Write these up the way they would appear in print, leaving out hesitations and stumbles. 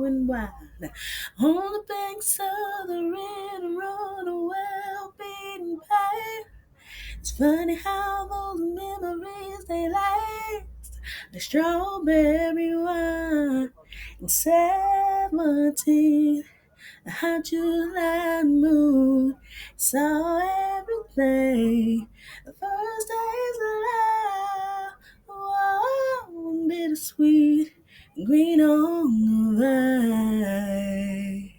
going wild on the banks of the red road, a well-beaten path. It's funny how those memories they last. The strawberry wine in 17. A July moon saw everything. The first days alive, oh, bittersweet, green on the vine,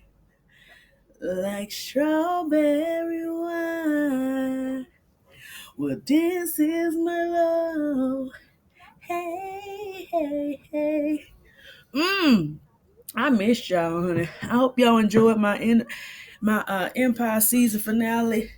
like strawberry wine. Well, this is my love. Hey, hey, hey. I missed y'all, honey. I hope y'all enjoyed my Empire season finale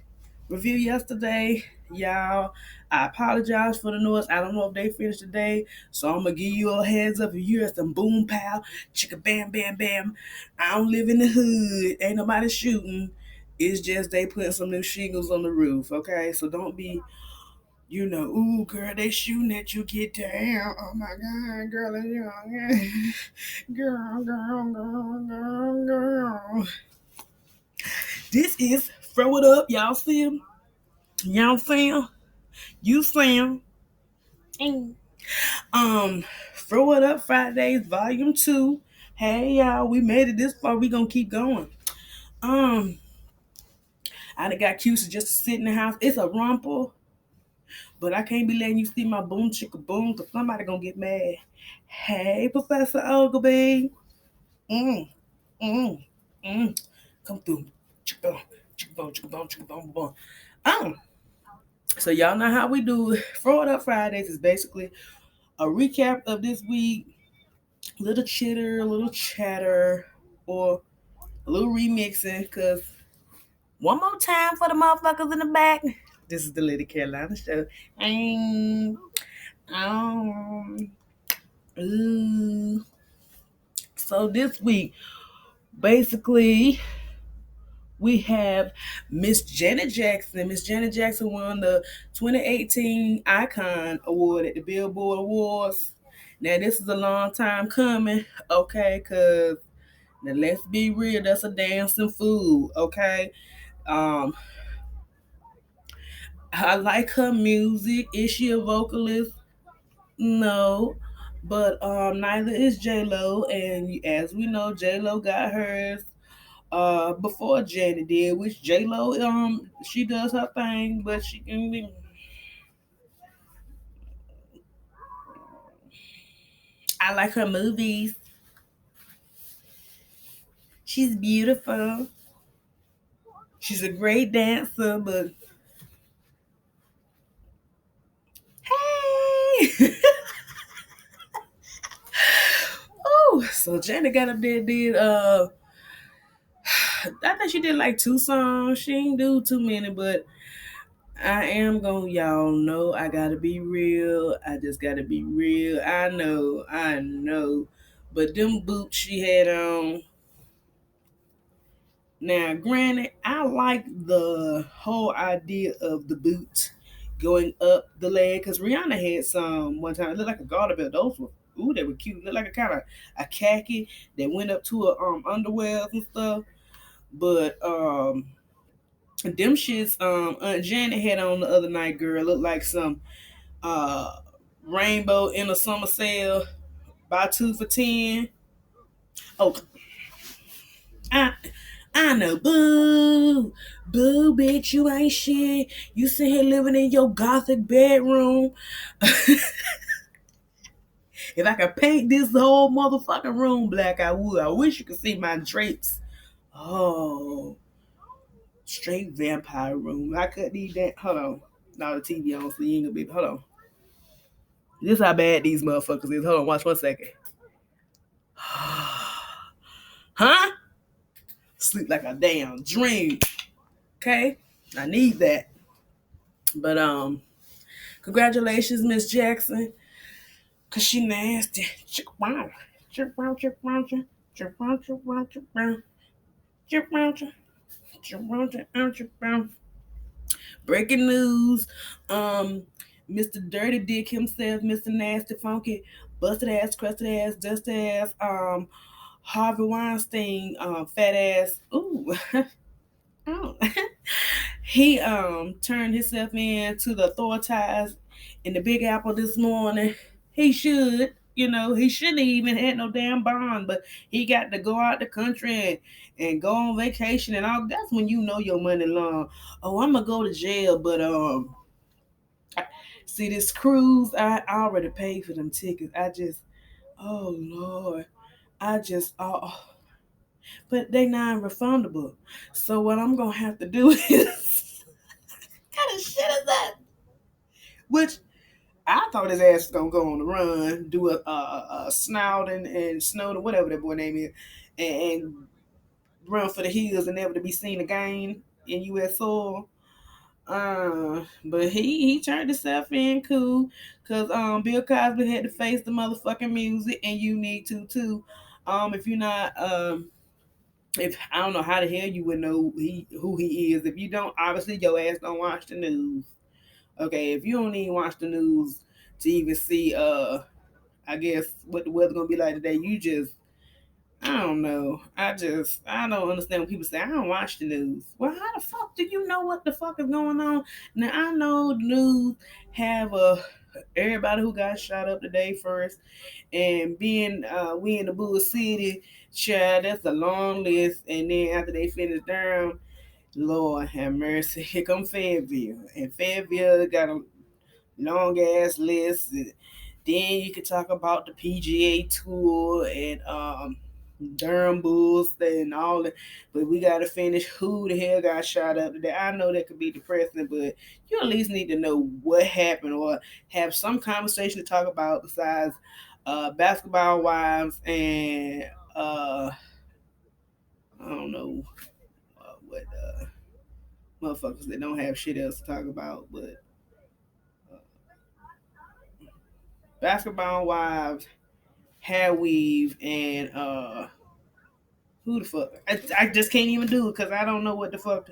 review yesterday. Y'all, I apologize for the noise. I don't know if they finished today, so I'm gonna give you a heads up. If you hear some boom pow, chicka bam bam bam, I don't live in the hood. Ain't nobody shooting. It's just they putting some new shingles on the roof. Okay, so don't be, ooh, girl, they shooting at you, get down. Oh my God, girl, girl. This is Throw It Up. Y'all see him? Y'all see him? You see him? Um, Throw It Up Fridays, Volume 2. Hey, y'all, we made it this far. We gonna keep going. I done got Cusa just to sit in the house. It's a rumple. But I can't be letting you see my boom chicka boom because somebody gonna get mad. Hey, Professor Ogilvy. Mm, mm, mm. Come through. Chicka, chicka boom, chicka boom, chicka boom, boom. So y'all know how we do it. Throw It Up Fridays is basically a recap of this week, little chitter, a little chatter, or a little remixing. Because one more time for the motherfuckers in the back. This is the Lady Carolina Show. Um, ooh. So this week, basically, we have Miss Janet Jackson. Miss Janet Jackson won the 2018 Icon Award at the Billboard Awards. Now, this is a long time coming, okay? Because, now let's be real, that's a dancing fool, okay? Um, I like her music. Is she a vocalist? No. But neither is J Lo, and as we know, J Lo got hers before Janet did, which J Lo she does her thing, but she can be. I like her movies. She's beautiful. She's a great dancer, but hey. Oh, so Janet got up there did I think she did like 2 songs. She didn't do too many, but I am going, y'all know I gotta be real. I just gotta be real. I know. But them boots she had on. Now, granted, I like the whole idea of the boots going up the leg because Rihanna had some one time. It looked like a garter belt. Those were, ooh, they were cute. Looked like a kind of a khaki that went up to her underwear and stuff. But them shits Aunt Janet had on the other night, girl, looked like some uh rainbow in a summer sale, buy 2 for 10. Oh, I I know, boo, boo, bitch, you ain't shit. You sit here living in your gothic bedroom. If I could paint this whole motherfucking room black, I would. I wish you could see my drapes. Oh, straight vampire room. I couldn't eat that. Hold on. Now the TV on, so you ain't gonna be. Hold on. This how bad these motherfuckers is. Hold on, watch 1 second. Huh? Sleep like a damn dream. Okay? I need that. But congratulations, Miss Jackson. Cause she nasty. Breaking news. Mr. Dirty Dick himself, Mr. Nasty Funky, busted ass, crusted ass, dusty ass, Harvey Weinstein, fat ass. Ooh, oh. He turned himself in to the authorities in the Big Apple this morning. He should, he shouldn't even had no damn bond, but he got to go out the country and go on vacation and all. That's when you know your money long. Oh, I'm gonna go to jail, but see this cruise. I already paid for them tickets. Oh Lord, but they non-refundable. So what I'm gonna have to do is, what kind of shit is that? Which I thought his ass was gonna go on the run, do a snout and Snowden, whatever that boy name is, and run for the hills and never to be seen again in U.S. soil. But he turned himself in cool, cause Bill Cosby had to face the motherfucking music, and you need to too. If you're not if I don't know how the hell you would know who he is. If you don't, obviously your ass don't watch the news. Okay, if you don't even watch the news to even see I guess what the weather gonna be like today, you just I don't know. I don't understand when people say I don't watch the news. Well, how the fuck do you know what the fuck is going on? Now I know the news have everybody who got shot up today first, and being we in the Bull City, child, that's a long list. And then after they finish down, Lord have mercy, here come Fayetteville, and Fayetteville got a long ass list. And then you could talk about the PGA Tour and Durham Bulls and all that. But we got to finish who the hell got shot up today. I know that could be depressing, but you at least need to know what happened or have some conversation to talk about besides basketball wives and I don't know what motherfuckers that don't have shit else to talk about, but basketball wives, hair weave, and who the fuck? I just can't even do it because I don't know what the fuck.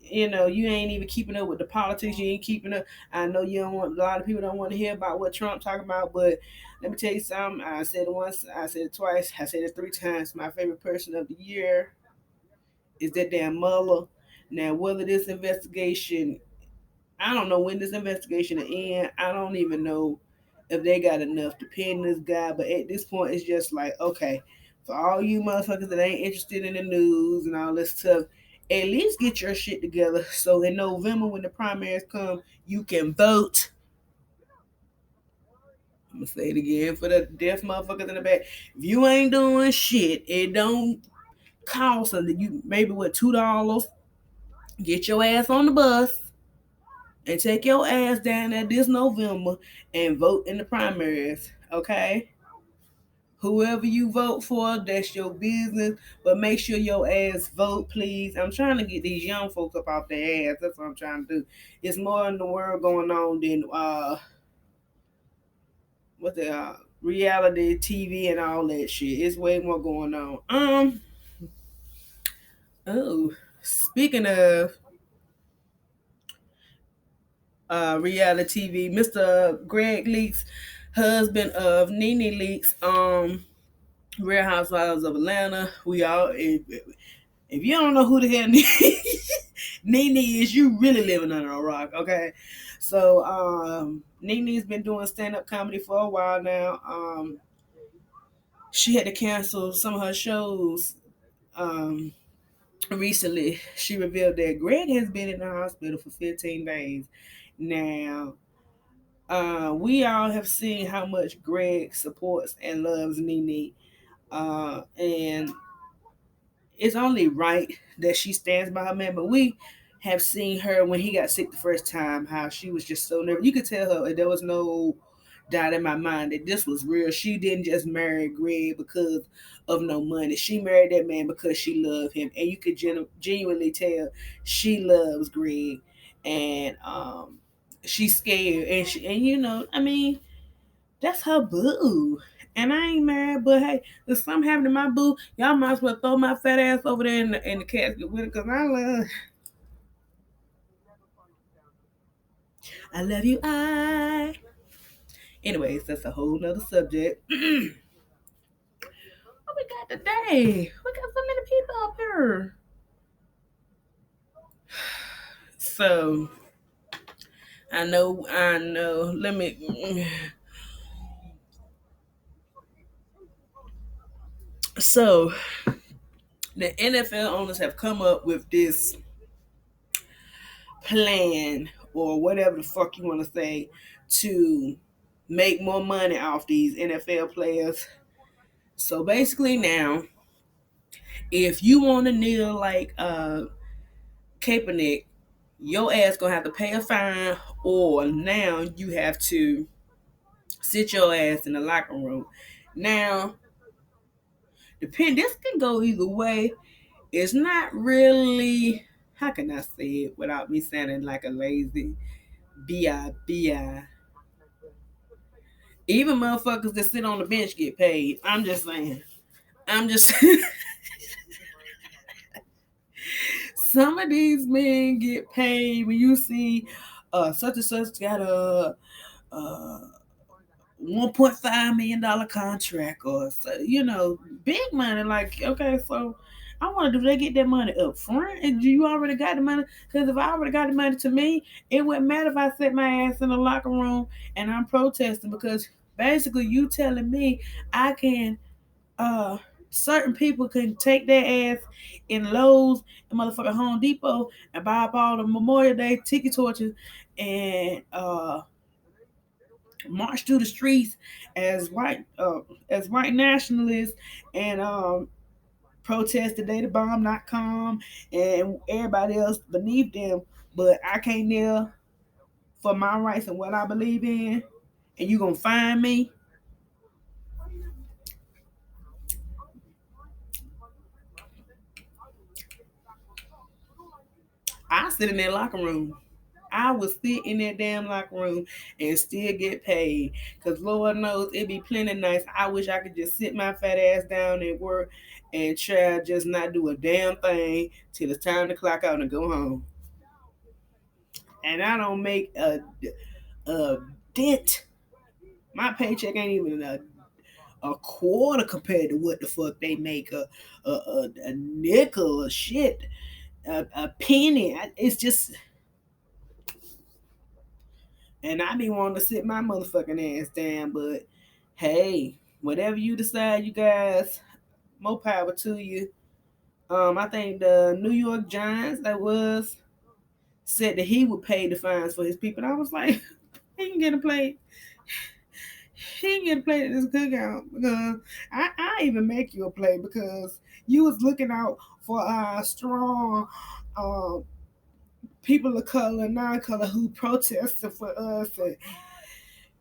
You ain't even keeping up with the politics. You ain't keeping up. I know you don't want a lot of people don't want to hear about what Trump talking about, but let me tell you something. I said it once, I said it twice, I said it 3 times. My favorite person of the year is that damn Mueller. Now, whether this investigation, I don't know when this investigation will end. I don't even know if they got enough to pin this guy. But at this point, it's just like, okay, for all you motherfuckers that ain't interested in the news and all this stuff, at least get your shit together. So in November, when the primaries come, you can vote. I'm gonna say it again for the deaf motherfuckers in the back. If you ain't doing shit, it don't cost something. You maybe what $2. Get your ass on the bus and take your ass down there this November and vote in the primaries. Okay? Whoever you vote for, that's your business. But make sure your ass vote, please. I'm trying to get these young folks up off their ass. That's what I'm trying to do. It's more in the world going on than what the reality TV and all that shit. It's way more going on. Oh, speaking of reality TV, Mr. Greg Leaks, husband of Nene Leaks, Real Housewives of Atlanta. We all, if you don't know who the hell Nene is, you really living under a rock, okay? So, Nene's been doing stand-up comedy for a while now. She had to cancel some of her shows. Recently, she revealed that Greg has been in the hospital for 15 days. Now, we all have seen how much Greg supports and loves Nene. And it's only right that she stands by her man. But we have seen her when he got sick the first time, how she was just so nervous. You could tell her there was no doubt in my mind that this was real. She didn't just marry Greg because of no money. She married that man because she loved him, and you could genuinely tell she loves Greg, and she's scared, and I mean that's her boo. And I ain't mad, but hey, if something happened to my boo, y'all might as well throw my fat ass over there in the casket with it, because I love you. Anyways, that's a whole nother subject. we got today? We got so many people up here. So I know. Let me. So the NFL owners have come up with this plan or whatever the fuck you want to say to make more money off these NFL players. So basically now, if you want to kneel like Kaepernick, your ass gonna have to pay a fine, or now you have to sit your ass in the locker room. Now, this can go either way. It's not really, how can I say it without me sounding like a lazy bi. Even motherfuckers that sit on the bench get paid. I'm just saying. I'm just some of these men get paid when you see such and such got a $1.5 million contract, or big money. Like, okay, so I wonder, do they get that money up front? And do you already got the money? Because if I already got the money, to me, it wouldn't matter if I set my ass in the locker room and I'm protesting, because basically you telling me I can certain people can take their ass in Lowe's and motherfucking Home Depot and buy up all the Memorial Day ticket torches and march through the streets as white nationalists and protest the databomb.com and everybody else beneath them, but I can't kneel for my rights and what I believe in, and you gonna find me. I sit in that locker room. I would sit in that damn locker room and still get paid. Cause Lord knows it be plenty nice. I wish I could just sit my fat ass down at work and try just not do a damn thing till it's time to clock out and go home. And I don't make a dent. My paycheck ain't even a quarter compared to what the fuck they make a nickel or shit, a penny. It's just, and I be wanting to sit my motherfucking ass down, but hey, whatever you decide, you guys, more power to you. I think the New York Giants that was said that he would pay the fines for his people. And I was like, he can get a play. He can get a play at this cookout, because I even make you a play because you was looking out for strong people of color, non-color, who protested for us and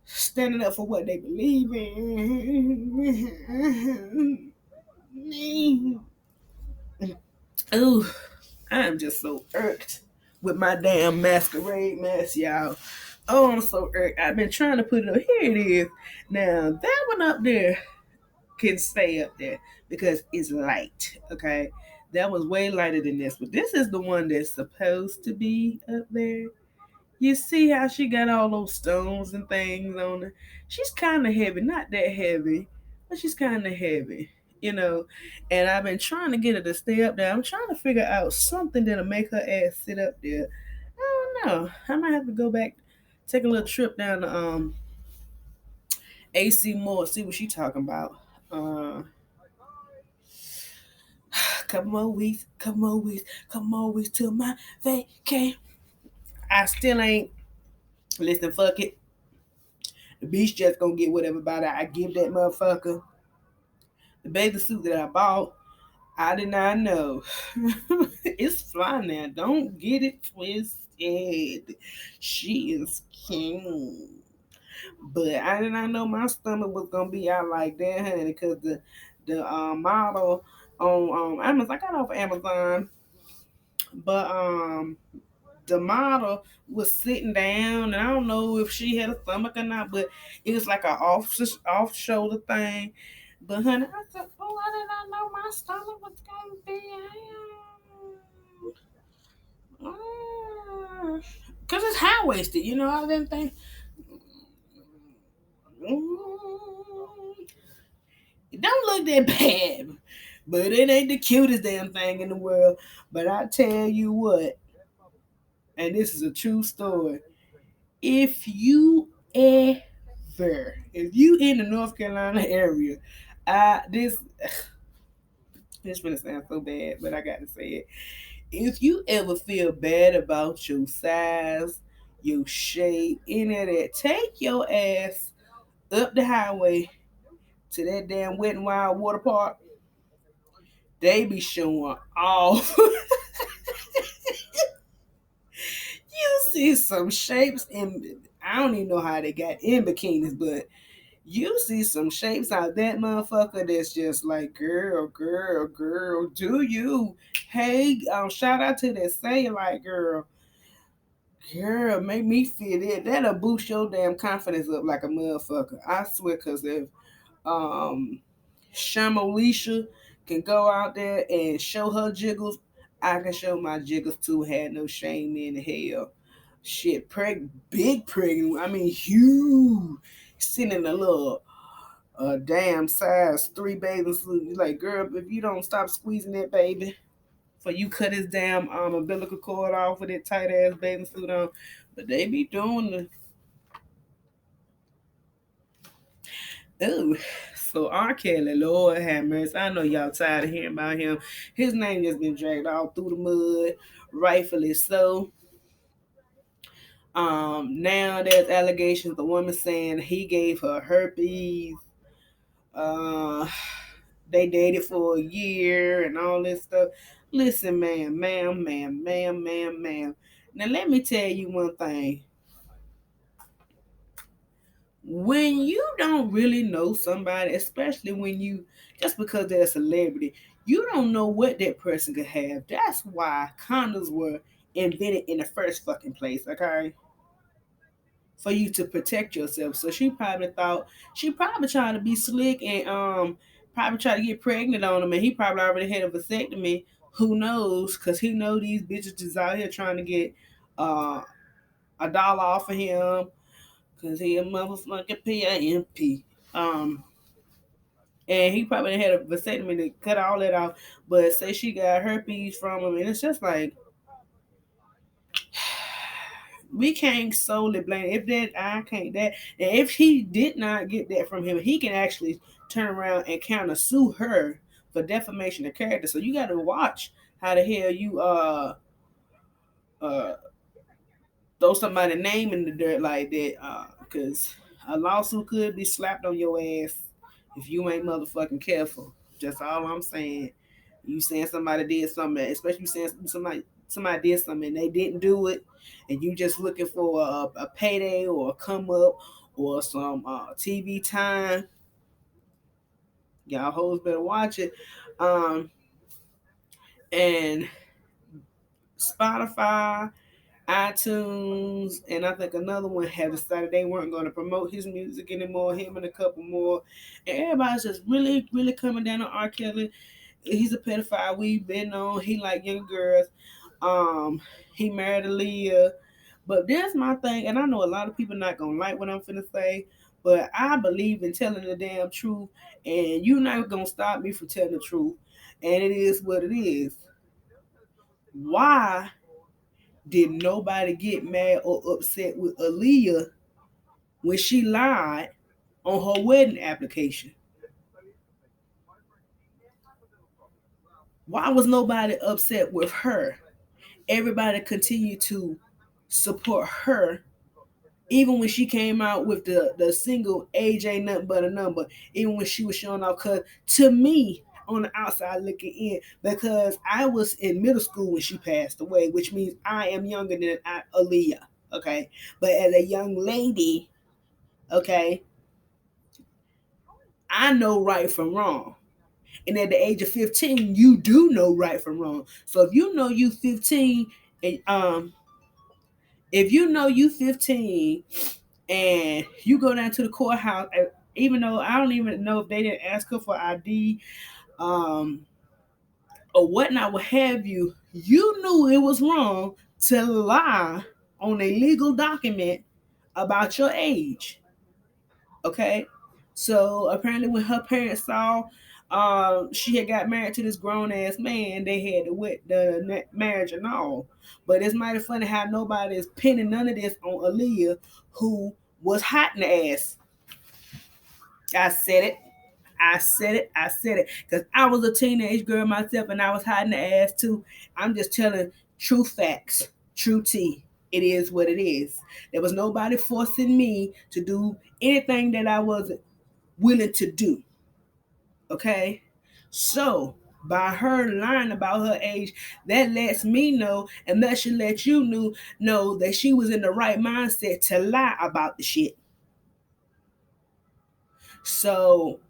standing up for what they believe in. Ooh, I am just so irked with my damn masquerade mask, y'all. Oh, I'm so irked. I've been trying to put it up. Here it is. Now, that one up there can stay up there because it's light, okay? That was way lighter than this, but this is the one that's supposed to be up there. You see how she got all those stones and things on her? She's kind of heavy, not that heavy, but she's kind of heavy, you know. And I've been trying to get her to stay up there. I'm trying to figure out something that'll make her ass sit up there. I don't know. I might have to go back, take a little trip down to AC Moore, see what she talking about. Couple more weeks, couple more weeks till my vacay. I still ain't. Listen, fuck it. The beach just gonna get whatever body I give that motherfucker. The bathing suit that I bought, I did not know. It's fly now. Don't get it twisted. She is king. But I did not know my stomach was gonna be out like that, honey, because the model on Amazon, I got it off Amazon, but the model was sitting down, and I don't know if she had a stomach or not, but it was like a off shoulder thing. But honey, I said, oh, I did not know my stomach was gonna be out. Cause it's high waisted, I didn't think. It don't look ain't that bad. But it ain't the cutest damn thing in the world. But I tell you what, and this is a true story. If you if you in the North Carolina area, this this gonna sound so bad, but I gotta say it. If you ever feel bad about your size, your shape, any of that, take your ass up the highway to that damn Wet and Wild water park. They be showing off. You see some shapes in, I don't even know how they got in bikinis, but you see some shapes out that motherfucker that's just like, girl, girl, girl, do you? Hey, shout out to that say like, girl, make me feel it. That'll boost your damn confidence up like a motherfucker. I swear, cause if um Shamolisha can go out there and show her jiggles, I can show my jiggles too. Had no shame in hell. Shit, big pregnant. I mean, huge. Sitting in a little damn size 3 bathing suit. You like, girl, if you don't stop squeezing that baby, for you cut his damn umbilical cord off with that tight ass bathing suit on. But they be doing the ooh. So R. Kelly, Lord have mercy. I know y'all tired of hearing about him. His name just been dragged all through the mud, rightfully so. Now there's allegations. The woman saying he gave her herpes. Uh, they dated for a year and all this stuff. Listen, ma'am. Now let me tell you one thing. When you don't really know somebody, especially when you just because they're a celebrity, you don't know what that person could have. That's why condoms were invented in the first fucking place, okay? For you to protect yourself. So she probably trying to be slick and probably try to get pregnant on him, and he probably already had a vasectomy. Who knows? Cause he know these bitches is out here trying to get uh a dollar off of him. Cause he a motherfucking PIMP. And he probably had a vasectomy to cut all that off. But say she got herpes from him, and it's just like we can't solely blame if that I can't that and if he did not get that from him, he can actually turn around and counter sue her for defamation of character. So you got to watch how the hell you uh throw somebody's name in the dirt like that, because a lawsuit could be slapped on your ass if you ain't motherfucking careful. That's all I'm saying. You saying somebody did something, especially you saying somebody did something and they didn't do it, and you just looking for a payday or a come up or some TV time. Y'all hoes better watch it. And Spotify, iTunes, and I think another one had decided they weren't going to promote his music anymore. Him and a couple more, and everybody's just really, really coming down on R. Kelly. He's a pedophile. We've been on. He like young girls. He married Aaliyah. But there's my thing, and I know a lot of people not gonna like what I'm finna say, but I believe in telling the damn truth, and you're not gonna stop me from telling the truth. And it is what it is. Why did nobody get mad or upset with Aaliyah when she lied on her wedding application? Why was nobody upset with her? Everybody continued to support her, even when she came out with the single "Age Ain't Nothing But a Number." Even when she was showing off, cause to me, on the outside looking in, because I was in middle school when she passed away, which means I am younger than Aaliyah. Okay, but as a young lady, okay, I know right from wrong. And at the age of 15, you do know right from wrong. So if you know you 15 and if you know you 15 and you go down to the courthouse, even though I don't even know if they didn't ask her for ID, um, or whatnot, what have you, you knew it was wrong to lie on a legal document about your age. Okay, so apparently when her parents saw she had got married to this grown ass man. They had the marriage and all. But it's mighty funny how nobody is pinning none of this on Aaliyah, who was hot in the ass. I said it. I said it. I said it. Because I was a teenage girl myself and I was hiding the ass too. I'm just telling true facts, true tea. It is what it is. There was nobody forcing me to do anything that I wasn't willing to do. Okay? So, by her lying about her age, that lets me know, and that should let you know that she was in the right mindset to lie about the shit. So,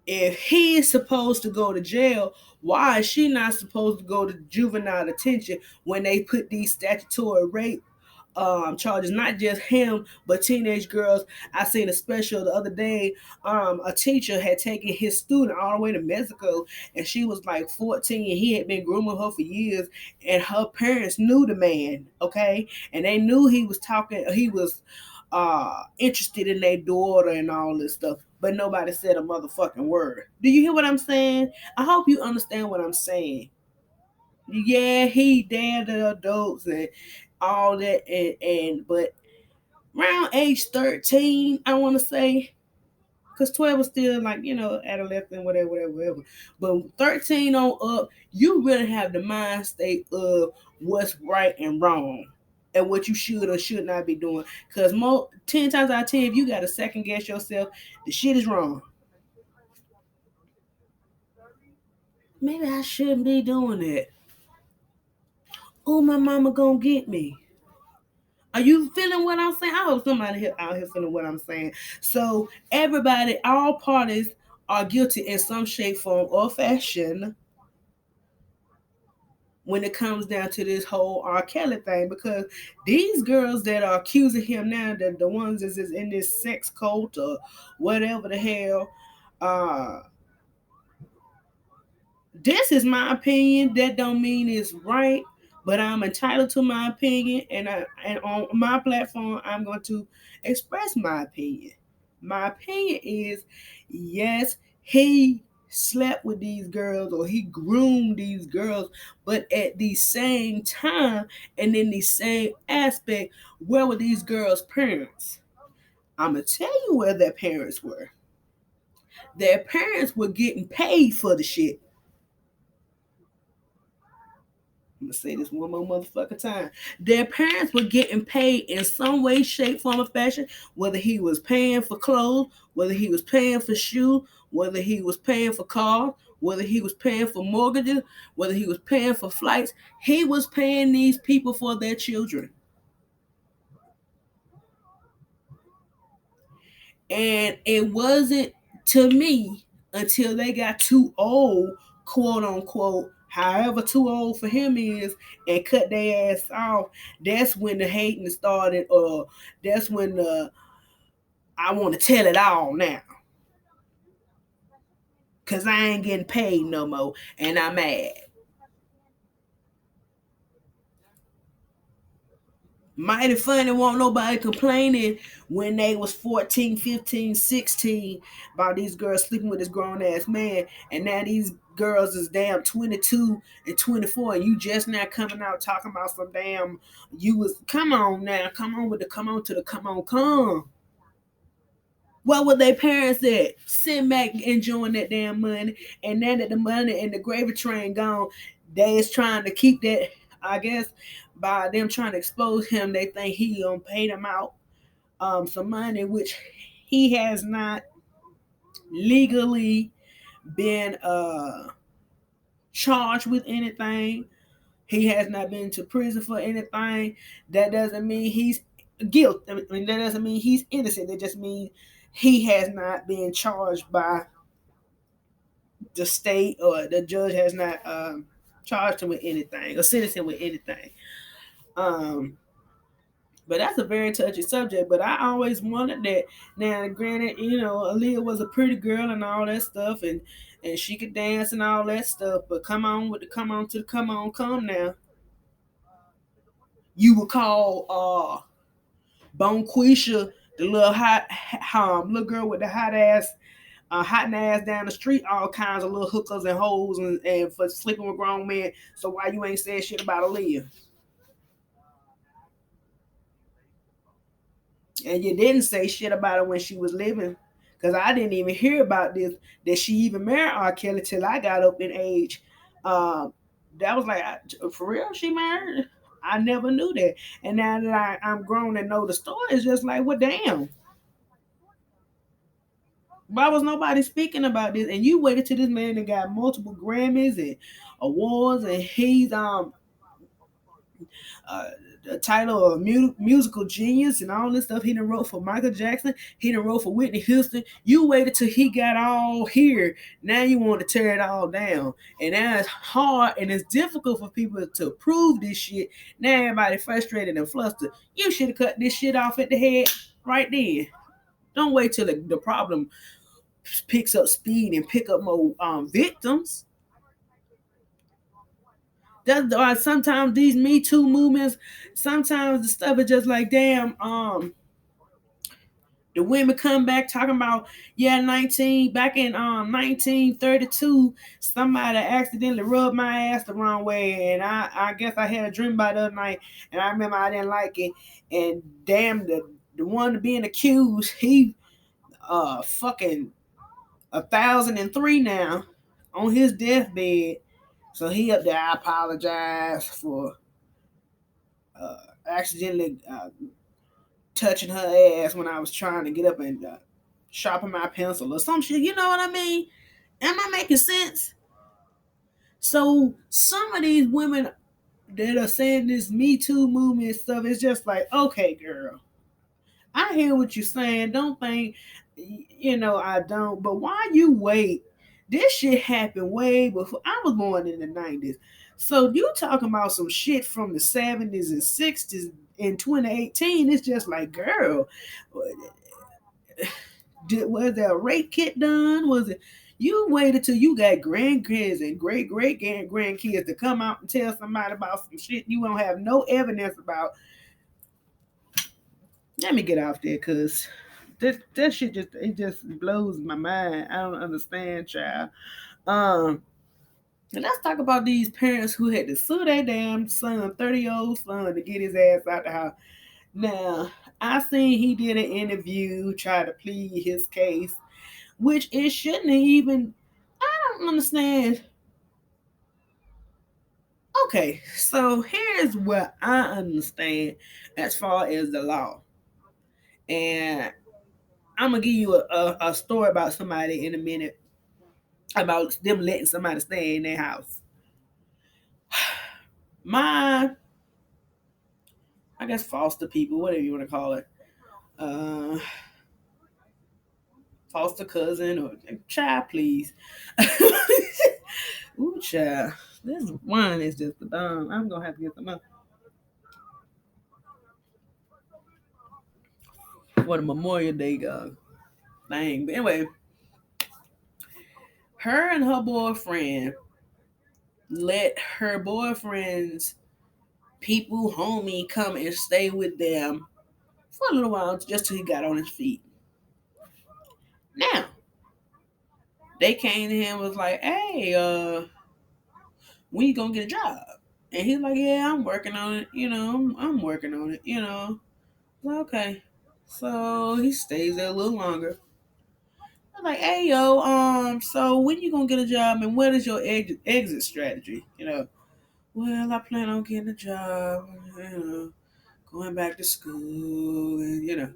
if he is supposed to go to jail, why is she not supposed to go to juvenile detention when they put these statutory rape charges? Not just him, but teenage girls. I seen a special the other day. A teacher had taken his student all the way to Mexico, and she was like 14, and he had been grooming her for years. And her parents knew the man, okay, and they knew he was talking. He was interested in their daughter and all this stuff, but nobody said a motherfucking word. Do you hear what I'm saying? I hope you understand what I'm saying. Yeah, he dared the adults and all that, and but around age 13, I want to say, because 12 was still like, adolescent, whatever. But 13 on up, you really have the mind state of what's right and wrong and what you should or should not be doing. Because 10 times out of 10, if you got to second guess yourself, the shit is wrong. Maybe I shouldn't be doing that. Oh, my mama gonna get me. Are you feeling what I'm saying? I hope somebody out here feeling what I'm saying. So everybody, all parties are guilty in some shape, form, or fashion when it comes down to this whole R. Kelly thing, because these girls that are accusing him now, the ones that is in this sex cult or whatever the hell, uh, this is my opinion. That don't mean it's right, but I'm entitled to my opinion, and on my platform, I'm going to express my opinion. My opinion is, yes, he slept with these girls or he groomed these girls, but at the same time and in the same aspect, where were these girls' parents? I'm gonna tell you where their parents were. Their parents were getting paid for the shit. I'm gonna say this one more motherfucking time. Their parents were getting paid in some way, shape, form, or fashion, whether he was paying for clothes, whether he was paying for shoes, whether he was paying for cars, whether he was paying for mortgages, whether he was paying for flights. He was paying these people for their children. And it wasn't, to me, until they got too old, quote unquote, however too old for him is, and cut their ass off. That's when the hating started, or that's when I want to tell it all now. Cause I ain't getting paid no more and I'm mad. Mighty funny, won't nobody complaining when they was 14, 15, 16 about these girls sleeping with this grown ass man, and now these girls is damn 22 and 24, and you just not coming out talking about some damn, you was, come on now, come on with the, come on to the, come on, come. What were their parents at? Sitting back enjoying that damn money, and now that the money and the gravy train gone, they is trying to keep that. I guess by them trying to expose him, they think he gonna pay them out some money, which he has not legally been charged with anything. He has not been to prison for anything. That doesn't mean he's guilty. I mean, that doesn't mean he's innocent. That just means he has not been charged by the state, or the judge has not charged him with anything or sentenced him with anything. Um, but that's a very touchy subject. But I always wanted that. Now, granted, Aaliyah was a pretty girl and all that stuff, and she could dance and all that stuff. But come on with the come on to the come on come now. You would call Bonquisha the little hot little girl with the hot ass hotting ass down the street, all kinds of little hookers and hoes and for sleeping with grown men. So why you ain't said shit about Aaliyah? And you didn't say shit about her when she was living. Cause I didn't even hear about this, that she even married R. Kelly till I got up in age. That was like, for real, she married? I never knew that. And now that I'm grown and know the story, it's just like, well, damn. Why was nobody speaking about this? And you waited till this man that got multiple Grammys and awards, and he's uh, the title of musical genius and all this stuff. He done wrote for Michael Jackson. He done wrote for Whitney Houston. You waited till he got all here. Now you want to tear it all down. And now it's hard and it's difficult for people to prove this shit. Now everybody frustrated and flustered. You should have cut this shit off at the head right then. Don't wait till the problem picks up speed and pick up more victims. That's why sometimes these Me Too movements, sometimes the stuff is just like, damn, the women come back talking about, yeah, 19, back in 1932, somebody accidentally rubbed my ass the wrong way. And I guess I had a dream about the other night, and I remember I didn't like it. And damn, the one being accused, he fucking 1,003 now on his deathbed. So he up there, I apologize for accidentally touching her ass when I was trying to get up and sharpen my pencil or some shit. You know what I mean? Am I making sense? So some of these women that are saying this Me Too movement stuff is just like, okay, girl, I hear what you're saying. Don't think, I don't. But why you wait? This shit happened way before I was born in the 90s. So you talking about some shit from the 70s and 60s in 2018? It's just like, girl, was there a rape kit done? Was it? You waited till you got grandkids and great grandkids to come out and tell somebody about some shit you don't have no evidence about. Let me get off there, cause that shit just blows my mind. I don't understand, child. Um, and let's talk about these parents who had to sue their damn son, 30-year-old son, to get his ass out the house. Now, I seen he did an interview, try to plead his case, which it shouldn't even. I don't understand. Okay, so here's what I understand as far as the law, and I'm gonna give you a story about somebody in a minute about them letting somebody stay in their house. My, I guess foster people, whatever you want to call it, uh, foster cousin or child, please. Ooh, child, this one is just the dumb. I'm gonna have to get them up for the Memorial Day thing. But anyway, her and her boyfriend let her boyfriend's people, homie, come and stay with them for a little while just till he got on his feet. Now, they came to him and was like, hey, when you gonna get a job? And he's like, yeah, I'm working on it, I'm working on it. Okay. So he stays there a little longer. I'm like, hey yo, so when you gonna get a job and what is your exit strategy? Well, I plan on getting a job, going back to school and.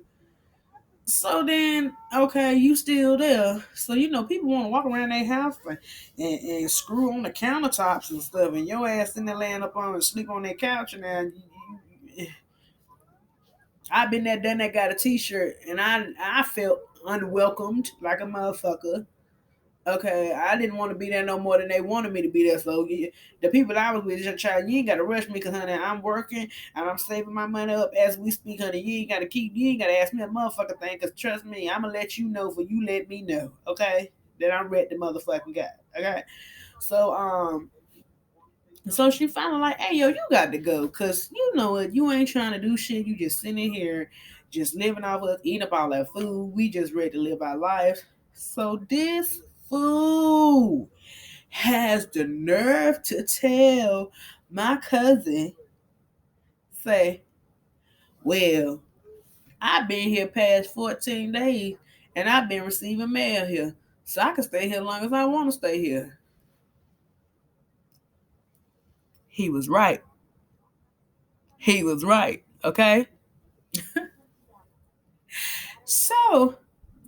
So then, okay, you still there. So, people want to walk around their house and screw on the countertops and stuff, and your ass in there laying up on and sleep on that couch. And now, I've been there, done that, got a t-shirt, and I felt unwelcomed like a motherfucker. Okay, I didn't want to be there no more than they wanted me to be there. So the people I was with just child, you ain't gotta rush me, cause honey, I'm working and I'm saving my money up as we speak, honey. You ain't gotta ask me a motherfucking thing, cause trust me, I'ma let you know for you let me know, okay? That I'm ready the motherfucking guy. Okay. So she finally like, hey yo, you got to go, cause you know what, you ain't trying to do shit. You just sitting here, just living off us, eating up all that food. We just ready to live our life. So this fool has the nerve to tell my cousin, say, well, I've been here past 14 days and I've been receiving mail here. So I can stay here as long as I want to stay here. He was right. He was right. Okay. So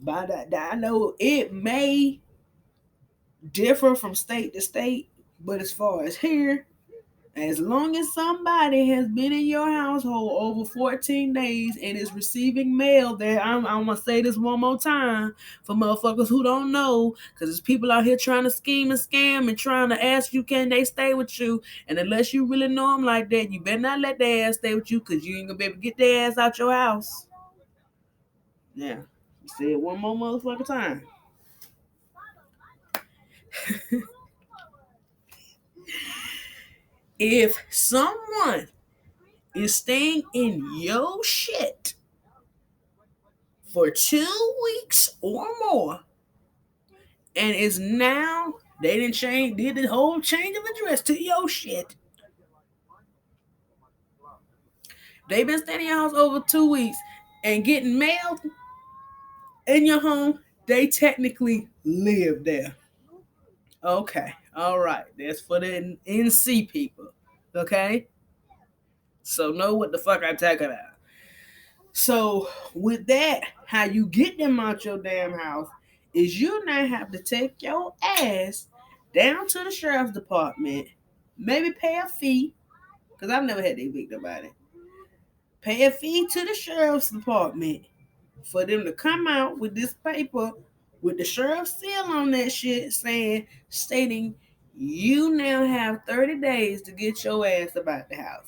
by that, I know it may differ from state to state, but as far as here, as long as somebody has been in your household over 14 days and is receiving mail there, I'm going to say this one more time for motherfuckers who don't know, because there's people out here trying to scheme and scam and trying to ask you, can they stay with you? And unless you really know them like that, you better not let their ass stay with you, because you ain't going to be able to get their ass out your house. Yeah. Say it one more motherfucking time. If someone is staying in your shit for 2 weeks or more, and is now they did the whole change of address to your shit. They've been staying in your house over 2 weeks and getting mail in your home. They technically live there. Okay, all right. That's for the NC people. Okay, so know what the fuck I'm talking about. So with that, how you get them out your damn house is you now have to take your ass down to the sheriff's department, maybe pay a fee, because I've never had to evict nobody. Pay a fee to the sheriff's department for them to come out with this paper with the sheriff's seal on that shit stating you now have 30 days to get your ass about the house.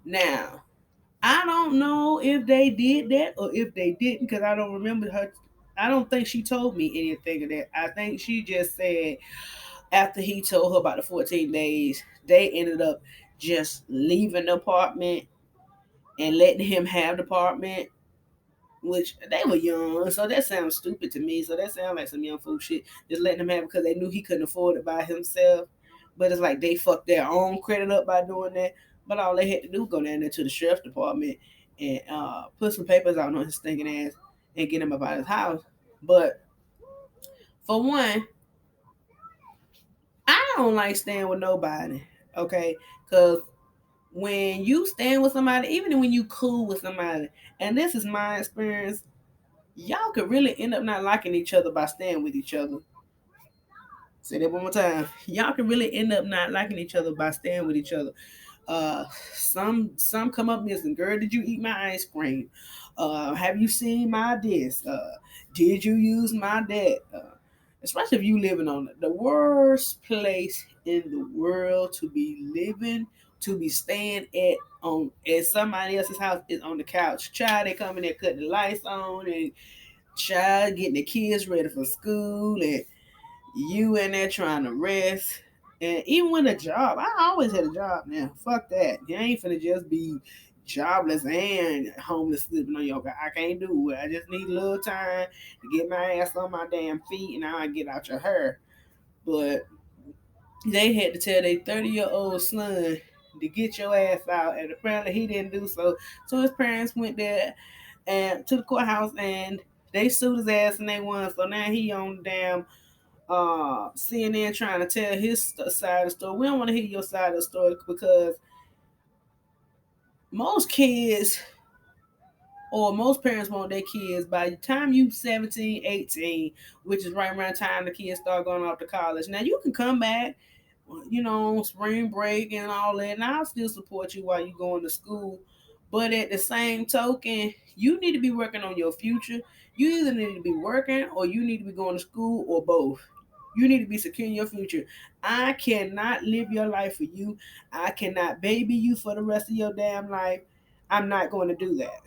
Now, I don't know if they did that or if they didn't, because I don't remember her. I don't think she told me anything of that. I think she just said after he told her about the 14 days, they ended up just leaving the apartment and letting him have the apartment, which they were young, so that sounds stupid to me. So that sounds like some young fool shit. Just letting him have it because they knew he couldn't afford it by himself. But it's like they fucked their own credit up by doing that. But all they had to do was go down there to the sheriff's department and put some papers out on his stinking ass and get him up out of his house. But for one, I don't like staying with nobody, okay? Because when you stand with somebody, even when you cool with somebody, and this is my experience, y'all could really end up not liking each other by staying with each other. Say that one more time. Y'all can really end up not liking each other by staying with each other. Some come up missing. Girl, did you eat my ice cream? Have you seen my this? Did you use my that? Especially if you living on the worst place in the world to be living, to be staying at somebody else's house is on the couch. Child, they come in there cutting the lights on and child getting the kids ready for school and you in there trying to rest. And even with a job, I always had a job now. Fuck that. You ain't finna just be jobless and homeless sleeping on your couch. I can't do it. I just need a little time to get my ass on my damn feet and I get out your hair. But they had to tell their 30-year-old son to get your ass out, and apparently he didn't do so. So his parents went there and to the courthouse and they sued his ass and they won. So now he on the damn CNN trying to tell his side of the story. We don't want to hear your side of the story because most kids or most parents want their kids by the time you 17, 18, which is right around the time the kids start going off to college. Now you can come back, spring break and all that, and I'll still support you while you're going to school. But at the same token, you need to be working on your future. You either need to be working or you need to be going to school or both. You need to be securing your future. I cannot live your life for you. I cannot baby you for the rest of your damn life. I'm not going to do that.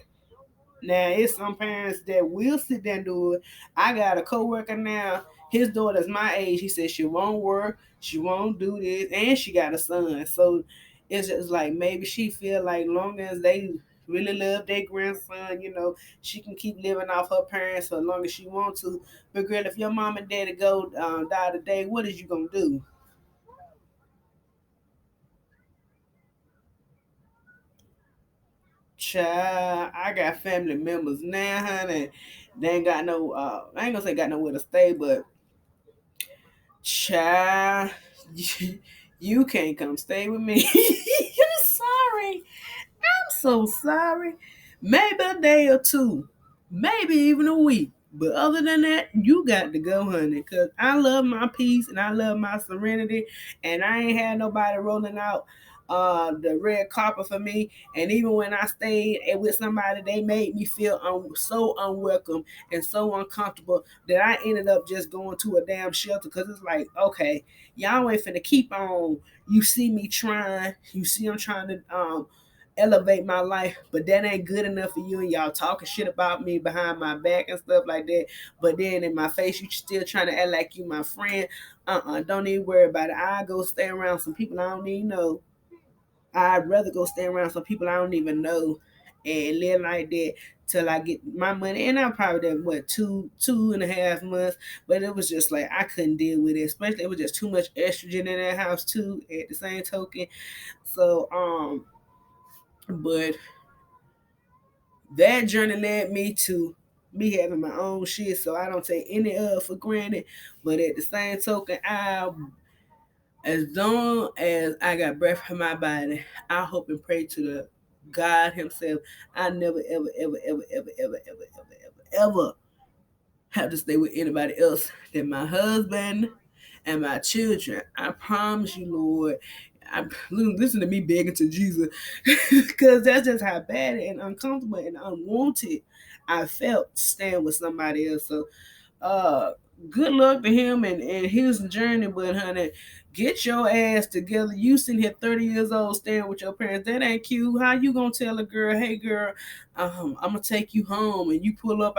Now, it's some parents that will sit there and do it. I got a coworker now. His daughter's my age. He said she won't work, she won't do this, and she got a son. So it's just like maybe she feel like long as they really love their grandson, she can keep living off her parents for as long as she wants to. But girl, if your mom and daddy go die today, what is you gonna do? Child, I got family members now, honey. They ain't got no. I ain't gonna say got nowhere to stay, but child, you can't come stay with me. I'm sorry. I'm so sorry. Maybe a day or two, maybe even a week. But other than that, you got to go, honey, because I love my peace and I love my serenity. And I ain't had nobody rolling out the red carpet for me. And even when I stayed with somebody, they made me feel so unwelcome and so uncomfortable that I ended up just going to a damn shelter because it's like, okay, y'all ain't finna keep on. You see me trying. You see I'm trying to elevate my life, but that ain't good enough for you and y'all talking shit about me behind my back and stuff like that. But then in my face, you still trying to act like you my friend. Don't even worry about it. I go stay around some people I don't even know. I'd rather go stay around some people I don't even know and live like that till I get my money. And I probably did what 2.5 months, but it was just like I couldn't deal with it. Especially it was just too much estrogen in that house too. At the same token, so but that journey led me to me having my own shit, so I don't take any of it for granted. But at the same token, as long as I got breath in my body, I hope and pray to the God Himself. I never, ever, ever, ever, ever, ever, ever, ever, ever, ever have to stay with anybody else than my husband and my children. I promise you, Lord. Listen to me begging to Jesus, because that's just how bad and uncomfortable and unwanted I felt staying with somebody else. So, uh, good luck to him and his journey. But honey, get your ass together. You sitting here 30 years old staying with your parents. That ain't cute. How you gonna tell a girl, hey girl, I'm gonna take you home, and you pull up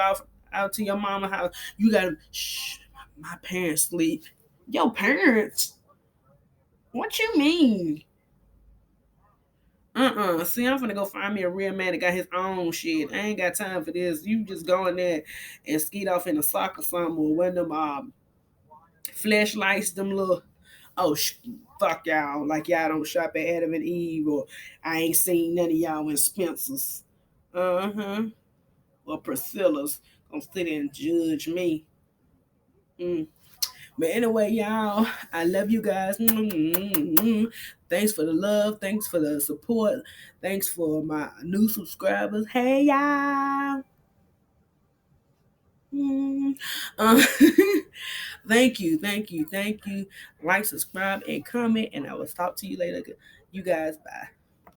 out to your mama house? You gotta shh. My parents sleep. Your parents? What you mean? See, I'm gonna go find me a real man that got his own shit. I ain't got time for this. You just go in there and skeet off in a sock or something, or one of them flashlights, them little oh fuck y'all, like y'all don't shop at Adam and Eve, or I ain't seen none of y'all in Spencer's, or Priscilla's. Gonna sit there and judge me. Mm. But anyway, y'all, I love you guys. Thanks for the love. Thanks for the support. Thanks for my new subscribers. Hey, y'all. Mm. Uh, thank you. Thank you. Thank you. Like, subscribe, and comment. And I will talk to you later. You guys, bye.